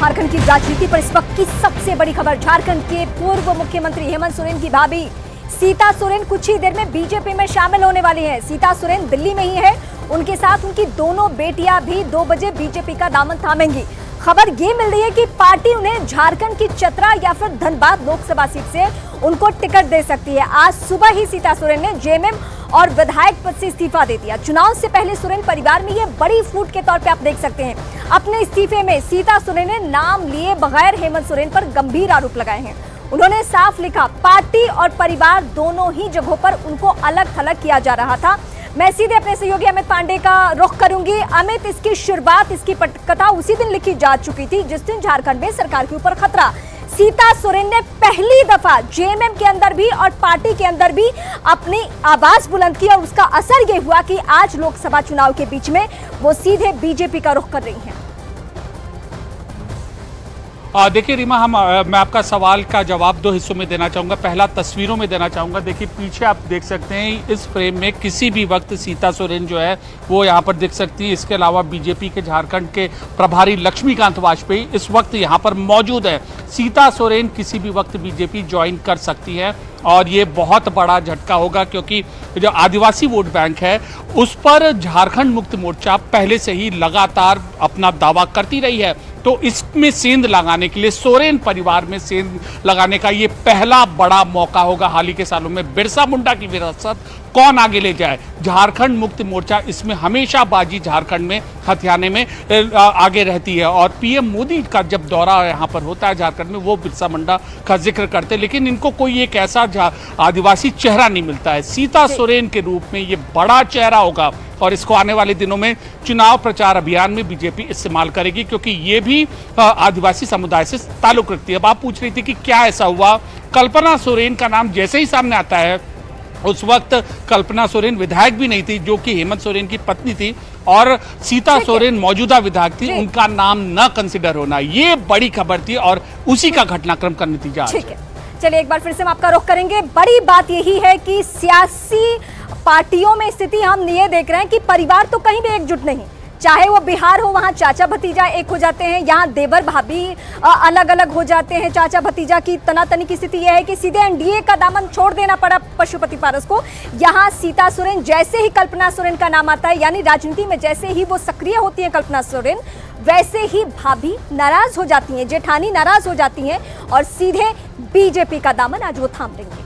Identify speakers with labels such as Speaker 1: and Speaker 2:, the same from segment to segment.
Speaker 1: झारखंड की राजनीति पर इस वक्त की सबसे बड़ी खबर। झारखंड के पूर्व मुख्यमंत्री हेमंत सोरेन की भाभी सीता सोरेन कुछ ही देर में बीजेपी में शामिल होने वाली हैं। सीता सोरेन दिल्ली में ही है, उनके साथ उनकी दोनों बेटियां भी 2 बजे बीजेपी का दामन थामेंगी। खबर ये मिल रही है कि पार्टी उन्हें झारखंड की चतरा या फिर धनबाद लोकसभा सीट से उनको टिकट दे सकती है। आज सुबह ही सीता सोरेन ने जेएमएम और विधायक पद से इस्तीफा दे दिया। चुनाव से पहले सोरेन परिवार में ये बड़ी फूट के तौर पे आप देख सकते हैं। अपने इस्तीफे में सीता सोरेन ने नाम लिए बगैर हेमंत सोरेन पर गंभीर आरोप लगाए हैं। उन्होंने साफ लिखा, पार्टी और परिवार दोनों ही जगहों पर उनको अलग थलग किया जा रहा था। मैं सीधे अपने सहयोगी अमित पांडे का रुख करूंगी। अमित, इसकी शुरुआत, इसकी पटकथा उसी दिन लिखी जा चुकी थी जिस दिन झारखंड में सरकार के ऊपर खतरा। सीता सोरेन ने पहली दफा जेएमएम के अंदर भी और पार्टी के अंदर भी अपनी आवाज बुलंद की और उसका असर यह हुआ कि आज लोकसभा चुनाव के बीच में वो सीधे बीजेपी का रुख कर रही हैं।
Speaker 2: देखिए रीमा, मैं आपका सवाल का जवाब 2 हिस्सों में देना चाहूँगा। पहला तस्वीरों में देना चाहूँगा। देखिए पीछे आप देख सकते हैं, इस फ्रेम में किसी भी वक्त सीता सोरेन जो है वो यहाँ पर दिख सकती है। इसके अलावा बीजेपी के झारखंड के प्रभारी लक्ष्मीकांत वाजपेयी इस वक्त यहाँ पर मौजूद है। सीता सोरेन किसी भी वक्त बीजेपी ज्वाइन कर सकती है और ये बहुत बड़ा झटका होगा, क्योंकि जो आदिवासी वोट बैंक है उस पर झारखंड मुक्ति मोर्चा पहले से ही लगातार अपना दावा करती रही है। तो इसमें सेंध लगाने के लिए, सोरेन परिवार में सेंध लगाने का ये पहला बड़ा मौका होगा। हाल ही के सालों में बिरसा मुंडा की विरासत कौन आगे ले जाए, झारखंड मुक्ति मोर्चा इसमें हमेशा बाजी झारखंड में हथियाने में आगे रहती है। और पीएम मोदी का जब दौरा यहाँ पर होता है झारखंड में, वो बिरसा मुंडा का जिक्र करते हैं, लेकिन इनको कोई एक ऐसा आदिवासी चेहरा नहीं मिलता है। सीता सोरेन के रूप में ये बड़ा चेहरा होगा और इसको आने वाले दिनों में चुनाव प्रचार अभियान में बीजेपी इस्तेमाल करेगी, क्योंकि ये भी आदिवासी समुदाय से ताल्लुक रखती है। अब आप पूछ रही थी कि क्या ऐसा हुआ। कल्पना सोरेन का नाम जैसे ही सामने आता है, उस वक्त कल्पना सोरेन विधायक भी नहीं थी, जो कि हेमंत सोरेन की पत्नी थी, और सीता सोरेन मौजूदा विधायक थी, उनका नाम न कंसिडर होना, ये बड़ी खबर थी और उसी का घटनाक्रम का नतीजा।
Speaker 1: ठीक है, चलिए एक बार फिर से हम आपका रुख करेंगे। बड़ी बात यही है कि सियासी पार्टियों में स्थिति हम ये देख रहे हैं कि परिवार तो कहीं भी एकजुट नहीं। चाहे वो बिहार हो, वहां चाचा भतीजा एक हो जाते हैं, यहाँ देवर भाभी अलग अलग हो जाते हैं। चाचा भतीजा की तनातनी की स्थिति यह है कि सीधे एनडीए का दामन छोड़ देना पड़ा पशुपति पारस को। यहाँ सीता सोरेन, जैसे ही कल्पना सोरेन का नाम आता है, यानी राजनीति में जैसे ही वो सक्रिय होती है कल्पना सोरेन, वैसे ही भाभी नाराज हो जाती हैं, जेठानी नाराज हो जाती हैं और सीधे बीजेपी का दामन आज वो थाम लेंगे।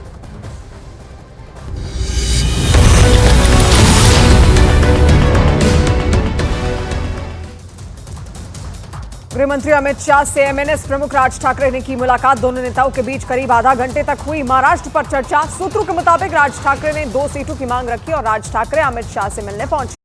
Speaker 3: गृहमंत्री अमित शाह से एमएनएस प्रमुख राज ठाकरे ने की मुलाकात। दोनों नेताओं के बीच करीब आधा घंटे तक हुई महाराष्ट्र पर चर्चा। सूत्रों के मुताबिक राज ठाकरे ने 2 सीटों की मांग रखी और राज ठाकरे अमित शाह से मिलने पहुंचे।